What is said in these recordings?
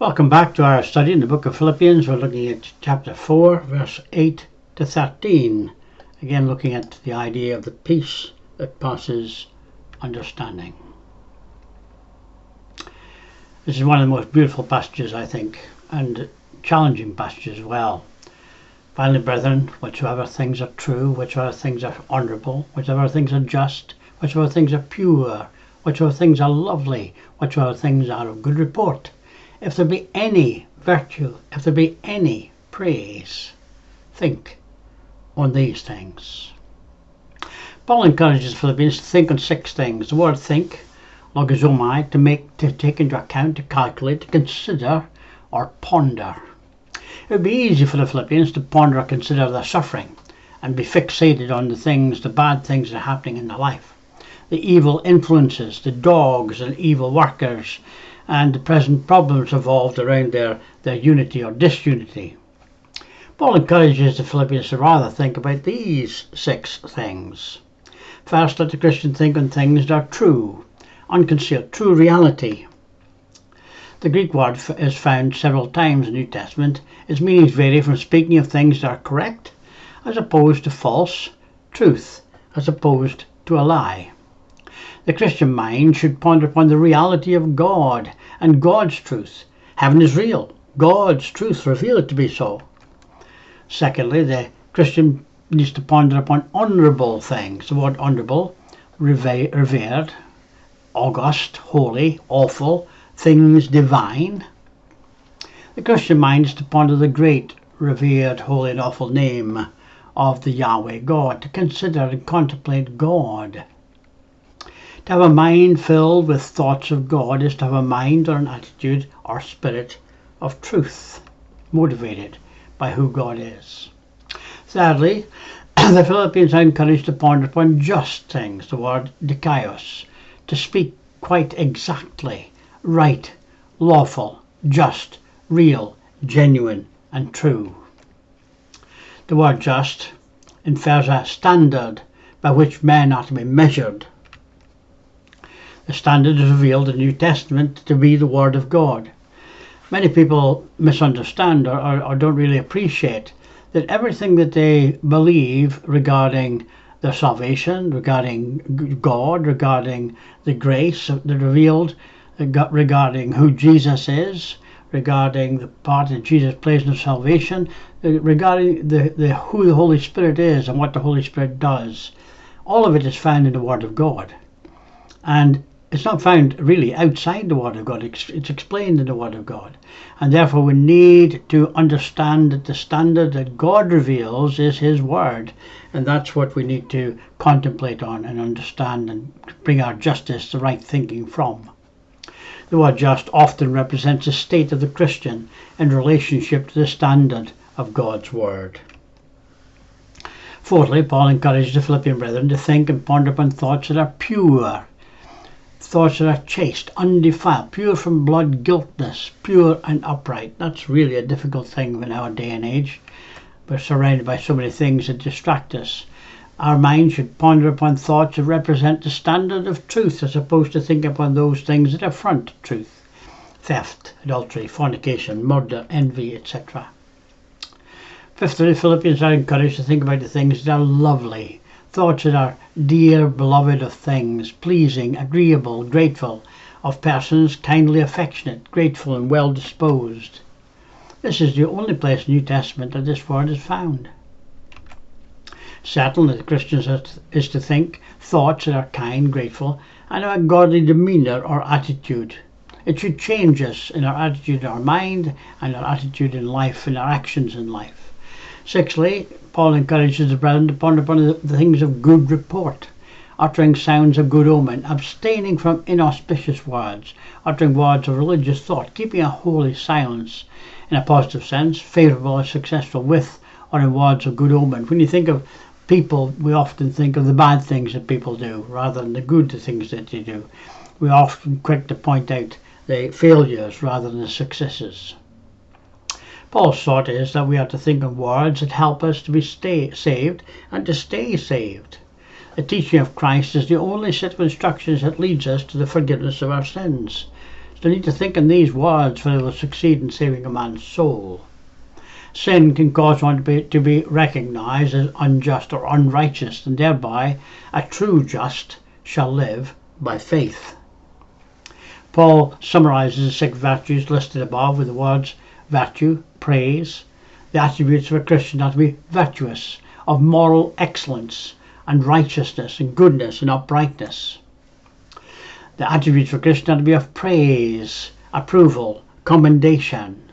Welcome back to our study in the book of Philippians. We're looking at chapter 4, verse 8 to 13. Again, looking at the idea of the peace that passes understanding. This is one of the most beautiful passages, I think, and challenging passages as well. Finally, brethren, whatsoever things are true, whatsoever things are honourable, whatsoever things are just, whatsoever things are pure, whatsoever things are lovely, whatsoever things are of good report, if there be any virtue, if there be any praise, think on these things. Paul encourages the Philippians to think on 6 things. The word think, logizomai, to take into account, to calculate, to consider or ponder. It would be easy for the Philippians to ponder or consider their suffering and be fixated on the bad things that are happening in their life. The evil influences, the dogs and evil workers, and the present problems revolved around their unity or disunity. Paul encourages the Philippians to rather think about these 6 things. First, let the Christian think on things that are true, unconcealed, true reality. The Greek word is found several times in the New Testament. Its meanings vary from speaking of things that are correct, as opposed to false, truth, as opposed to a lie. The Christian mind should ponder upon the reality of God and God's truth. Heaven is real. God's truth revealed to be so. Secondly, the Christian needs to ponder upon honourable things. The word honourable, revered, august, holy, awful, things divine. The Christian mind is to ponder the great, revered, holy and awful name of the Yahweh God, to consider and contemplate God. To have a mind filled with thoughts of God is to have a mind or an attitude or spirit of truth, motivated by who God is. Thirdly, the Philippians are encouraged to ponder upon just things, the word dikaios, to speak quite exactly, right, lawful, just, real, genuine and true. The word just infers a standard by which men are to be measured. The standard is revealed in the New Testament to be the Word of God. Many people misunderstand or don't really appreciate that everything that they believe regarding their salvation, regarding God, regarding the grace that revealed, regarding who Jesus is, regarding the part that Jesus plays in salvation, regarding who the Holy Spirit is and what the Holy Spirit does. All of it is found in the Word of God. And it's not found really outside the Word of God. It's explained in the Word of God. And therefore we need to understand that the standard that God reveals is His Word. And that's what we need to contemplate on and understand and bring our justice, the right thinking from. The word just often represents the state of the Christian in relationship to the standard of God's Word. Fourthly, Paul encouraged the Philippian brethren to think and ponder upon thoughts that are pure, thoughts that are chaste, undefiled, pure from blood guiltness, pure and upright. That's really a difficult thing in our day and age. We're surrounded by so many things that distract us. Our mind should ponder upon thoughts that represent the standard of truth, as opposed to think upon those things that affront truth. Theft, adultery, fornication, murder, envy, etc. Fifthly, the Philippians are encouraged to think about the things that are lovely, thoughts that are dear, beloved of things, pleasing, agreeable, grateful, of persons kindly affectionate, grateful and well disposed. This is the only place in the New Testament that this word is found. Certainly the Christians is to think thoughts that are kind, grateful, and of a godly demeanour or attitude. It should change us in our attitude in our mind and our attitude in life and our actions in life. Sixthly, Paul encourages the brethren to ponder upon the things of good report, uttering sounds of good omen, abstaining from inauspicious words, uttering words of religious thought, keeping a holy silence, in a positive sense, favourable or successful with or in words of good omen. When you think of people, we often think of the bad things that people do rather than the good things that they do. We are often quick to point out the failures rather than the successes. Paul's thought is that we are to think of words that help us to be saved and to stay saved. The teaching of Christ is the only set of instructions that leads us to the forgiveness of our sins. It's They need to think in these words for they will succeed in saving a man's soul. Sin can cause one to be recognized as unjust or unrighteous, and thereby a true just shall live by faith. Paul summarizes the 6 virtues listed above with the words virtue, praise. The attributes of a Christian are to be virtuous, of moral excellence and righteousness and goodness and uprightness. The attributes of a Christian are to be of praise, approval, commendation.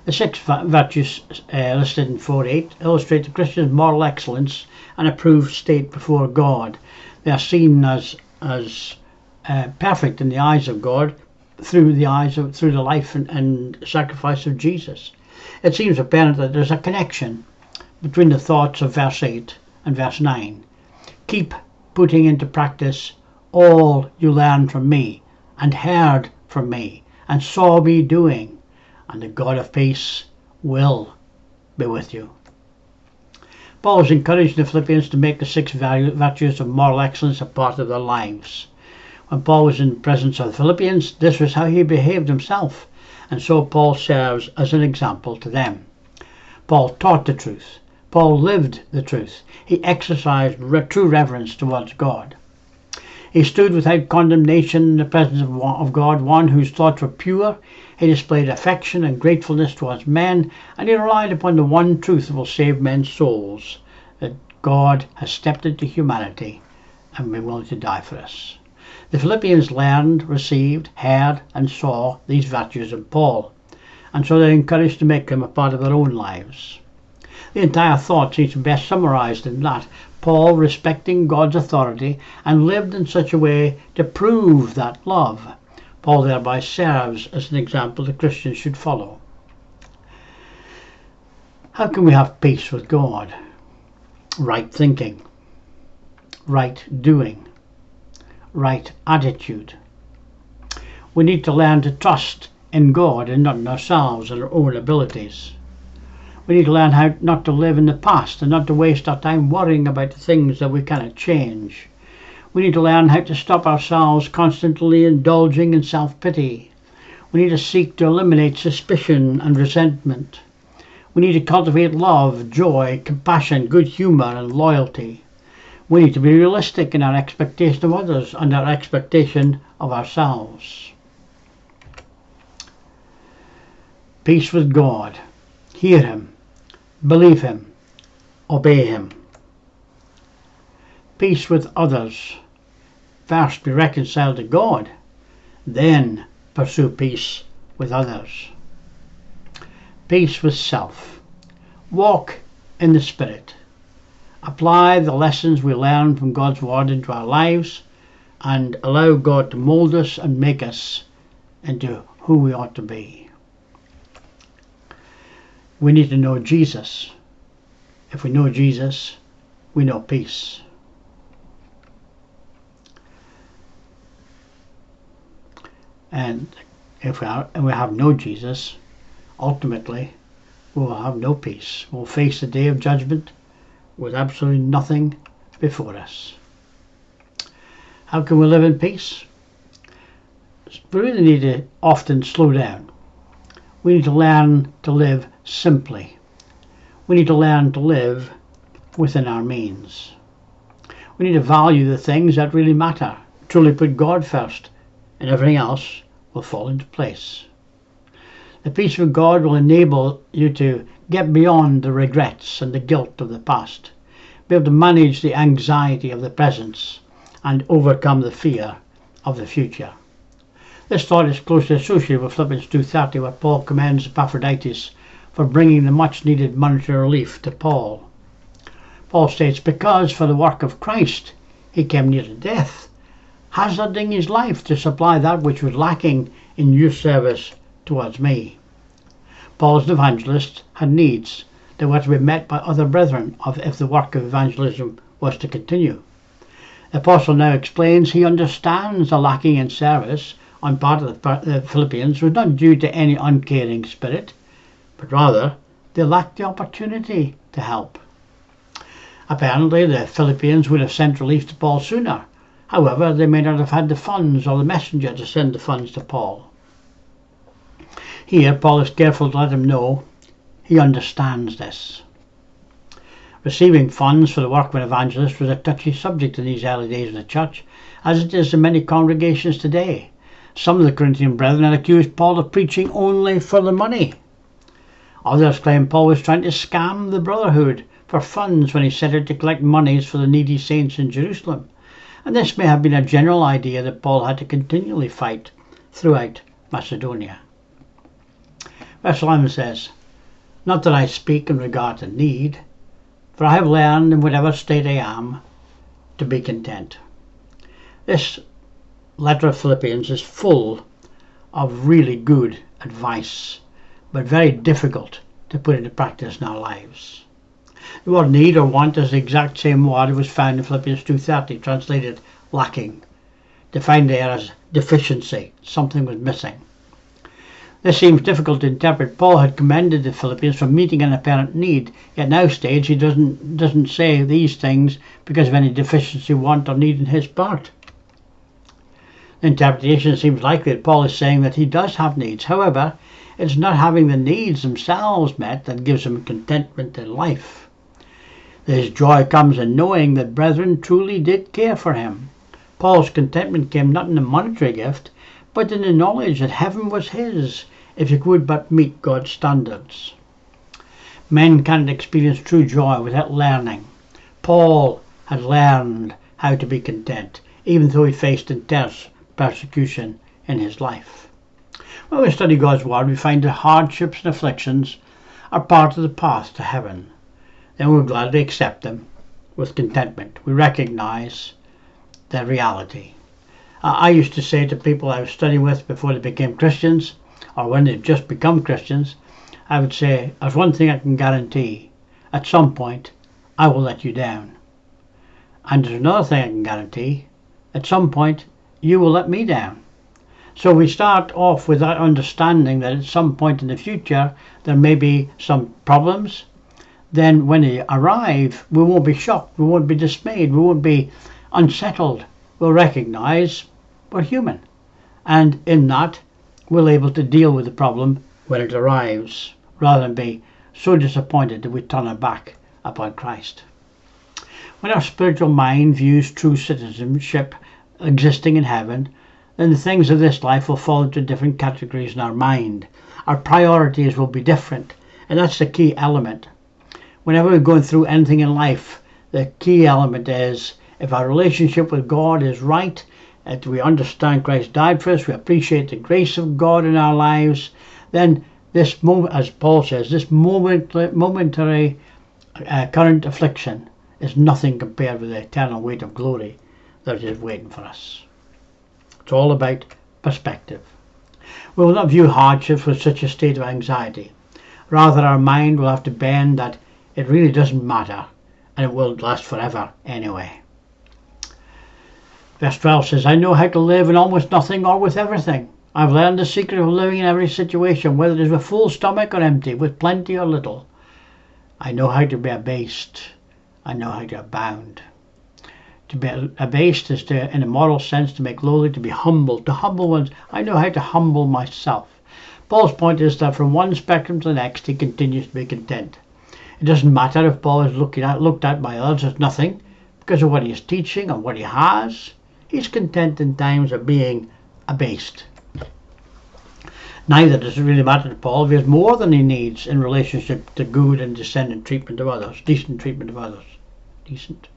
The 6 virtues listed in 4:8 illustrate the Christian's moral excellence and approved state before God. They are seen as perfect in the eyes of God through the life and sacrifice of Jesus. It seems apparent that there's a connection between the thoughts of verse 8 and verse 9. Keep putting into practice all you learned from me and heard from me and saw me doing, and the God of peace will be with you. Paul is encouraging the Philippians to make the 6 virtues of moral excellence a part of their lives. When Paul was in the presence of the Philippians, this was how he behaved himself, and so Paul serves as an example to them. Paul taught the truth. Paul lived the truth. He exercised true reverence towards God. He stood without condemnation in the presence of God, one whose thoughts were pure. He displayed affection and gratefulness towards men, and he relied upon the one truth that will save men's souls, that God has stepped into humanity and been willing to die for us. The Philippians learned, received, heard and saw these virtues in Paul, and so they're encouraged to make them a part of their own lives. The entire thought seems best summarized in that Paul respecting God's authority and lived in such a way to prove that love. Paul thereby serves as an example the Christians should follow. How can we have peace with God? Right thinking, right doing, right attitude. We need to learn to trust in God and not in ourselves and our own abilities. We need to learn how not to live in the past and not to waste our time worrying about the things that we cannot change. We need to learn how to stop ourselves constantly indulging in self-pity. We need to seek to eliminate suspicion and resentment. We need to cultivate love, joy, compassion, good humour and loyalty. We need to be realistic in our expectation of others and our expectation of ourselves. Peace with God. Hear Him. Believe Him. Obey Him. Peace with others. First be reconciled to God, then pursue peace with others. Peace with self. Walk in the Spirit. Apply the lessons we learn from God's Word into our lives and allow God to mold us and make us into who we ought to be. We need to know Jesus. If we know Jesus, we know peace. And if we have no Jesus, ultimately we will have no peace. We'll face the day of judgment with absolutely nothing before us. How can we live in peace? We really need to often slow down. We need to learn to live simply. We need to learn to live within our means. We need to value the things that really matter. Truly put God first, and everything else will fall into place. The peace of God will enable you to get beyond the regrets and the guilt of the past, be able to manage the anxiety of the present, and overcome the fear of the future. This thought is closely associated with Philippians 2:30, where Paul commends Epaphroditus for bringing the much needed monetary relief to Paul. Paul states, because for the work of Christ he came near to death, hazarding his life to supply that which was lacking in your service towards me. Paul, as an evangelist, had needs that were to be met by other brethren if the work of evangelism was to continue. The apostle now explains he understands the lacking in service on part of the Philippians was not due to any uncaring spirit, but rather they lacked the opportunity to help. Apparently the Philippians would have sent relief to Paul sooner. However, they may not have had the funds or the messenger to send the funds to Paul. Here, Paul is careful to let him know he understands this. Receiving funds for the work of an evangelist was a touchy subject in these early days of the church, as it is in many congregations today. Some of the Corinthian brethren had accused Paul of preaching only for the money. Others claimed Paul was trying to scam the brotherhood for funds when he set out to collect monies for the needy saints in Jerusalem. And this may have been a general idea that Paul had to continually fight throughout Macedonia. Verse 11 says, "Not that I speak in regard to need, for I have learned in whatever state I am to be content." This letter of Philippians is full of really good advice, but very difficult to put into practice in our lives. The word need or want is the exact same word that was found in Philippians 2:30, translated lacking, defined there as deficiency, something was missing. This seems difficult to interpret. Paul had commended the Philippians for meeting an apparent need, yet now stage he doesn't say these things because of any deficiency, want or need on his part. The interpretation seems likely that Paul is saying that he does have needs. However, it's not having the needs themselves met that gives him contentment in life. His joy comes in knowing that brethren truly did care for him. Paul's contentment came not in a monetary gift, but in the knowledge that heaven was his, if he could but meet God's standards. Men cannot experience true joy without learning. Paul had learned how to be content, even though he faced intense persecution in his life. When we study God's Word, we find that hardships and afflictions are part of the path to heaven. Then we gladly accept them with contentment. We recognize their reality. I used to say to people I was studying with before they became Christians, or when they've just become Christians, I would say, there's one thing I can guarantee. At some point, I will let you down. And there's another thing I can guarantee. At some point, you will let me down. So we start off with that understanding that at some point in the future, there may be some problems. Then when they arrive, we won't be shocked, we won't be dismayed, we won't be unsettled. We'll recognize we're human. And in that, we're able to deal with the problem when it arrives, rather than be so disappointed that we turn our back upon Christ. When our spiritual mind views true citizenship existing in heaven, then the things of this life will fall into different categories in our mind. Our priorities will be different, and that's the key element. Whenever we're going through anything in life, the key element is if our relationship with God is right, that we understand Christ died for us, we appreciate the grace of God in our lives, then this moment, as Paul says, this momentary current affliction is nothing compared with the eternal weight of glory that is waiting for us. It's all about perspective. We will not view hardships with such a state of anxiety. Rather, our mind will have to bend that it really doesn't matter and it will last forever anyway. Verse 12 says, "I know how to live in almost nothing or with everything. I've learned the secret of living in every situation, whether it is with full stomach or empty, with plenty or little. I know how to be abased. I know how to abound." To be abased is to, in a moral sense, to make lowly, to be humble, to humble ones. I know how to humble myself. Paul's point is that from one spectrum to the next, he continues to be content. It doesn't matter if Paul is looked at by others as nothing because of what he is teaching and what he has. He's content in times of being abased. Neither does it really matter to Paul if he has more than he needs in relationship to good and decent treatment of others, decent treatment of others. Decent.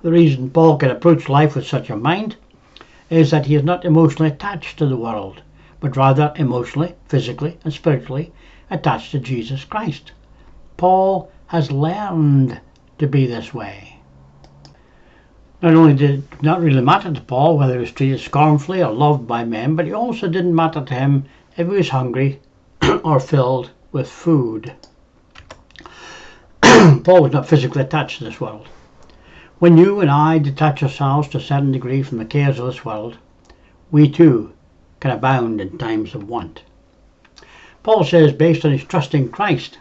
The reason Paul can approach life with such a mind is that he is not emotionally attached to the world, but rather emotionally, physically, and spiritually attached to Jesus Christ. Paul has learned to be this way. Not only did it not really matter to Paul whether he was treated scornfully or loved by men, but it also didn't matter to him if he was hungry or filled with food. Paul was not physically attached to this world. When you and I detach ourselves to a certain degree from the cares of this world, we too can abound in times of want. Paul says, based on his trust in Christ,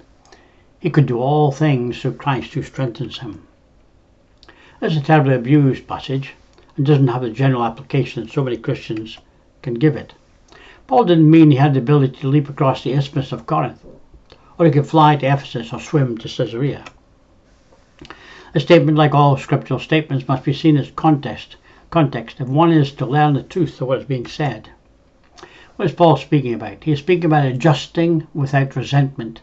he could do all things through Christ who strengthens him. This is a terribly abused passage and doesn't have the general application that so many Christians can give it. Paul didn't mean he had the ability to leap across the isthmus of Corinth, or he could fly to Ephesus or swim to Caesarea. A statement, like all scriptural statements, must be seen as context if one is to learn the truth of what is being said. What is Paul speaking about? He is speaking about adjusting without resentment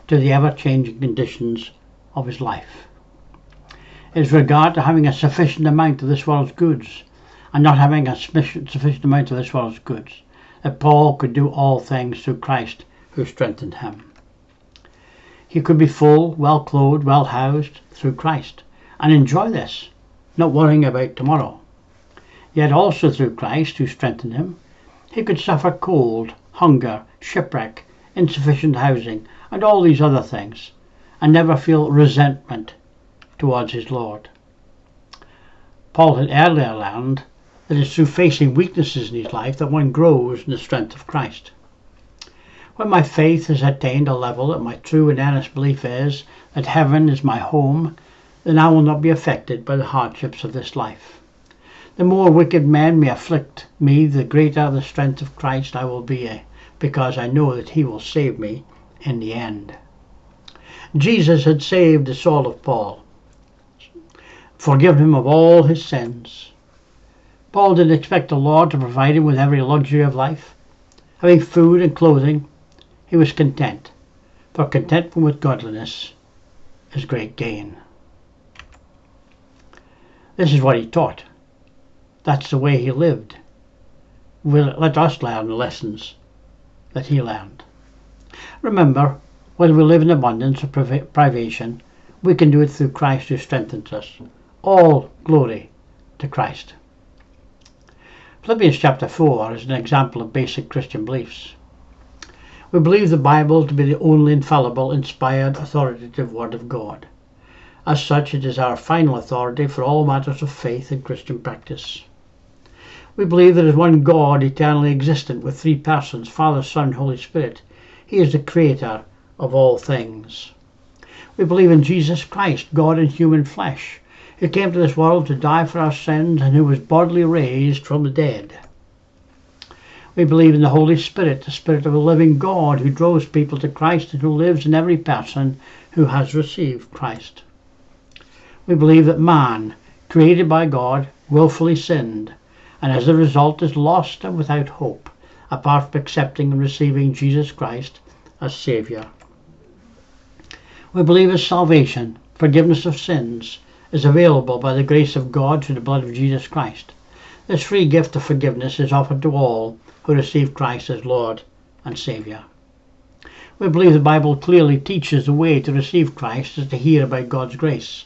to the ever-changing conditions of his life. It is regard to having a sufficient amount of this world's goods and not having a sufficient amount of this world's goods, that Paul could do all things through Christ who strengthened him. He could be full, well clothed, well housed through Christ, and enjoy this, not worrying about tomorrow. Yet also through Christ who strengthened him, he could suffer cold, hunger, shipwreck, insufficient housing, and all these other things, and never feel resentment towards his Lord. Paul had earlier learned that it's through facing weaknesses in his life that one grows in the strength of Christ. When my faith has attained a level that my true and earnest belief is that heaven is my home, then I will not be affected by the hardships of this life. The more wicked men may afflict me, the greater the strength of Christ I will be, because I know that he will save me in the end. Jesus had saved the soul of Paul, forgiven him of all his sins. Paul didn't expect the Lord to provide him with every luxury of life. Having food and clothing, he was content, for contentment with godliness is great gain. This is what he taught. That's the way he lived. Let us learn the lessons that he learned. Remember, whether we live in abundance or privation, we can do it through Christ who strengthens us. All glory to Christ. Philippians chapter 4 is an example of basic Christian beliefs. We believe the Bible to be the only infallible, inspired, authoritative Word of God. As such, it is our final authority for all matters of faith and Christian practice. We believe there is one God, eternally existent, with three persons, Father, Son, Holy Spirit. He is the Creator of all things. We believe in Jesus Christ, God in human flesh, who came to this world to die for our sins and who was bodily raised from the dead. We believe in the Holy Spirit, the Spirit of a living God who draws people to Christ and who lives in every person who has received Christ. We believe that man, created by God, willfully sinned, and as a result is lost and without hope, apart from accepting and receiving Jesus Christ as Saviour. We believe that salvation, forgiveness of sins, is available by the grace of God through the blood of Jesus Christ. This free gift of forgiveness is offered to all who receive Christ as Lord and Saviour. We believe the Bible clearly teaches the way to receive Christ is to hear about God's grace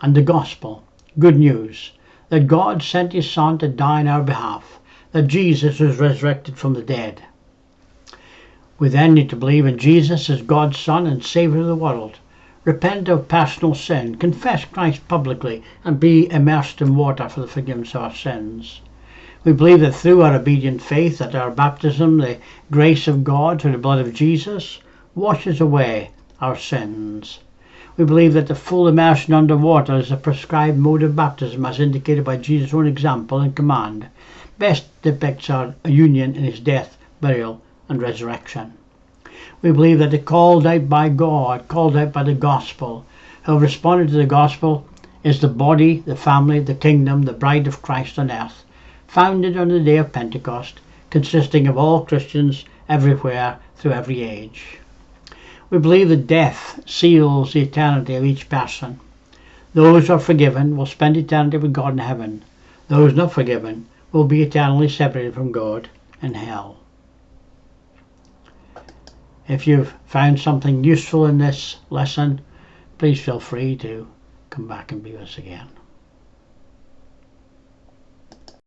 and the gospel, good news, that God sent his Son to die on our behalf, that Jesus was resurrected from the dead. We then need to believe in Jesus as God's Son and Saviour of the world, repent of personal sin, confess Christ publicly, and be immersed in water for the forgiveness of our sins. We believe that through our obedient faith at our baptism, the grace of God through the blood of Jesus washes away our sins. We believe that the full immersion under water is a prescribed mode of baptism as indicated by Jesus' own example and command. Best depicts our union in his death, burial and resurrection. We believe that the called out by God, called out by the gospel, who have responded to the gospel, is the body, the family, the kingdom, the bride of Christ on earth, founded on the day of Pentecost, consisting of all Christians everywhere through every age. We believe that death seals the eternity of each person. Those who are forgiven will spend eternity with God in heaven. Those not forgiven will be eternally separated from God in hell. If you've found something useful in this lesson, please feel free to come back and be with us again.